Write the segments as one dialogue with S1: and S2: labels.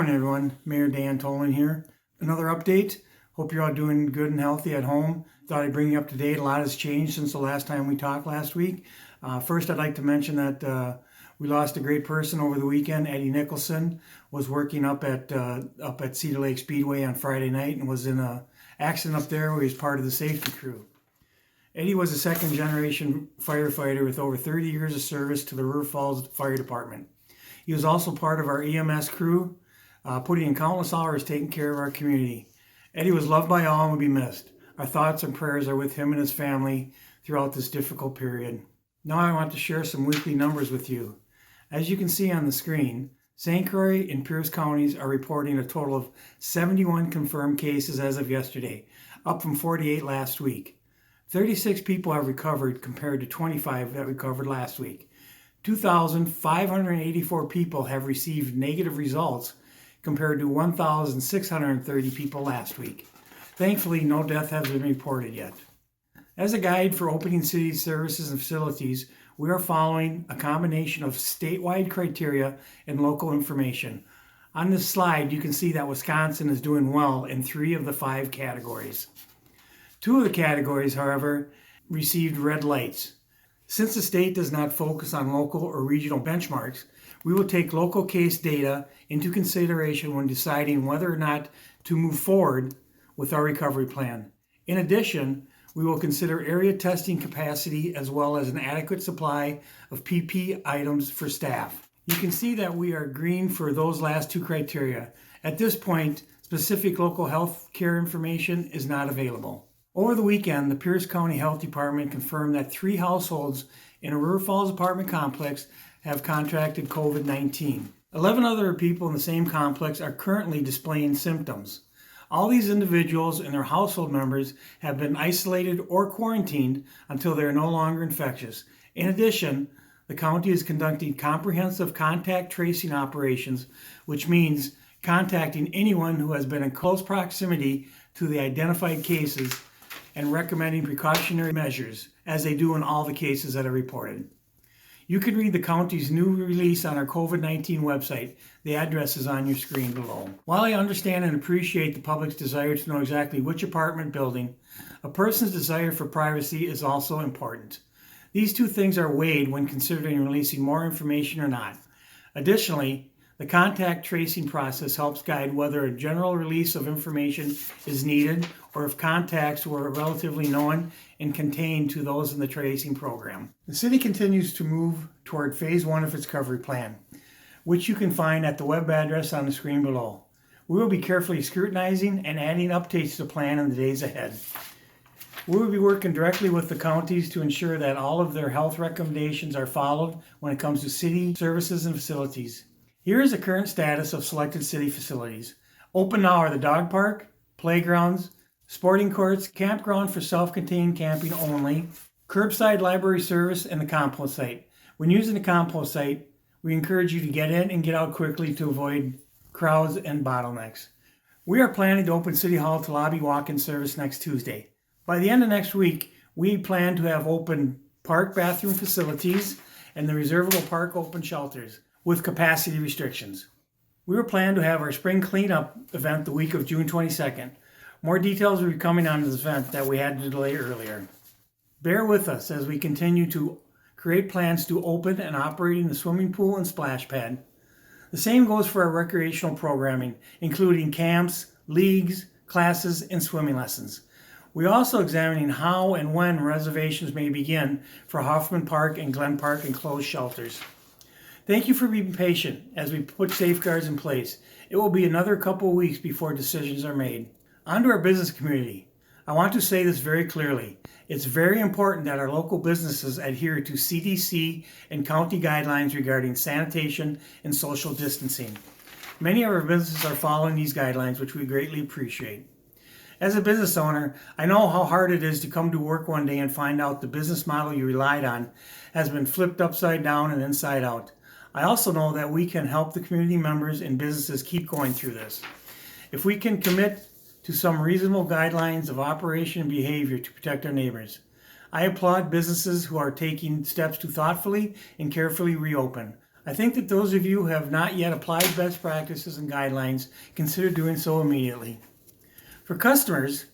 S1: Morning everyone, Mayor Dan Toland here. Another update. Hope you're all doing good and healthy at home. Thought I'd bring you up to date. A lot has changed since the last time we talked last week. First, I'd like to mention that we lost a great person over the weekend. Eddie Nicholson was working up at Cedar Lake Speedway on Friday night and was in an accident up there where he was part of the safety crew. Eddie was a second generation firefighter with over 30 years of service to the River Falls Fire Department. He was also part of our EMS crew, putting in countless hours taking care of our community. Eddie was loved by all and will be missed. Our thoughts and prayers are with him and his family throughout this difficult period. Now I want to share some weekly numbers with you. As you can see on the screen, St. Croix and Pierce counties are reporting a total of 71 confirmed cases as of yesterday, up from 48 last week. 36 people have recovered compared to 25 that recovered last week. 2,584 people have received negative results compared to 1,630 people last week. Thankfully, no death has been reported yet. As a guide for opening city services and facilities, we are following a combination of statewide criteria and local information. On this slide, you can see that Wisconsin is doing well in 3 of the 5 categories. 2 of the categories, however, received red lights. Since the state does not focus on local or regional benchmarks, we will take local case data into consideration when deciding whether or not to move forward with our recovery plan. In addition, we will consider area testing capacity as well as an adequate supply of PP items for staff. You can see that we are green for those last 2 criteria. At this point, specific local health care information is not available. Over the weekend, the Pierce County Health Department confirmed that 3 households in a River Falls apartment complex have contracted COVID-19. 11 other people in the same complex are currently displaying symptoms. All these individuals and their household members have been isolated or quarantined until they are no longer infectious. In addition, the county is conducting comprehensive contact tracing operations, which means contacting anyone who has been in close proximity to the identified cases and recommending precautionary measures, as they do in all the cases that are reported. You can read the county's new release on our COVID-19 website. The address is on your screen below. While I understand and appreciate the public's desire to know exactly which apartment building, a person's desire for privacy is also important. These 2 things are weighed when considering releasing more information or not. Additionally, the contact tracing process helps guide whether a general release of information is needed or if contacts were relatively known and contained to those in the tracing program. The city continues to move toward phase 1 of its recovery plan, which you can find at the web address on the screen below. We will be carefully scrutinizing and adding updates to the plan in the days ahead. We will be working directly with the counties to ensure that all of their health recommendations are followed when it comes to city services and facilities. Here is the current status of selected city facilities. Open now are the dog park, playgrounds, sporting courts, campground for self-contained camping only, curbside library service, and the compost site. When using the compost site, we encourage you to get in and get out quickly to avoid crowds and bottlenecks. We are planning to open City Hall to lobby walk-in service next Tuesday. By the end of next week, we plan to have open park bathroom facilities and the reservable park open shelters with capacity restrictions. We were planning to have our spring cleanup event the week of June 22nd. More details will be coming on this event that we had to delay earlier. Bear with us as we continue to create plans to open and operating the swimming pool and splash pad. The same goes for our recreational programming, including camps, leagues, classes, and swimming lessons. We are also examining how and when reservations may begin for Hoffman Park and Glen Park enclosed shelters. Thank you for being patient as we put safeguards in place. It will be another couple of weeks before decisions are made. On to our business community. I want to say this very clearly. It's very important that our local businesses adhere to CDC and county guidelines regarding sanitation and social distancing. Many of our businesses are following these guidelines, which we greatly appreciate. As a business owner, I know how hard it is to come to work one day and find out the business model you relied on has been flipped upside down and inside out. I also know that we can help the community members and businesses keep going through this. If we can commit to some reasonable guidelines of operation and behavior to protect our neighbors. I applaud businesses who are taking steps to thoughtfully and carefully reopen. I think that those of you who have not yet applied best practices and guidelines consider doing so immediately. For customers,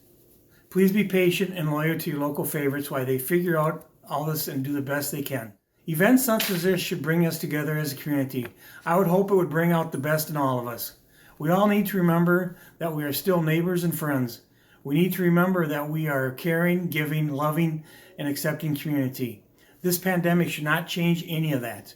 S1: please be patient and loyal to your local favorites while they figure out all this and do the best they can. Events such as this should bring us together as a community. I would hope it would bring out the best in all of us. We all need to remember that we are still neighbors and friends. We need to remember that we are a caring, giving, loving, and accepting community. This pandemic should not change any of that.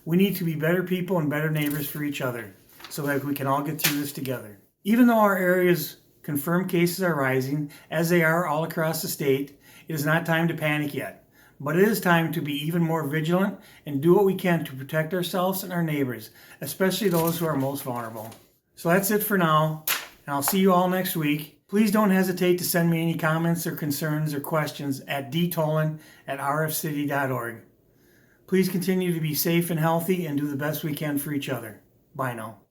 S1: We need to be better people and better neighbors for each other so that we can all get through this together. Even though our area's confirmed cases are rising, as they are all across the state, it is not time to panic yet. But it is time to be even more vigilant and do what we can to protect ourselves and our neighbors, especially those who are most vulnerable. So that's it for now, and I'll see you all next week. Please don't hesitate to send me any comments or concerns or questions at dtoland@rfcity.org. Please continue to be safe and healthy and do the best we can for each other. Bye now.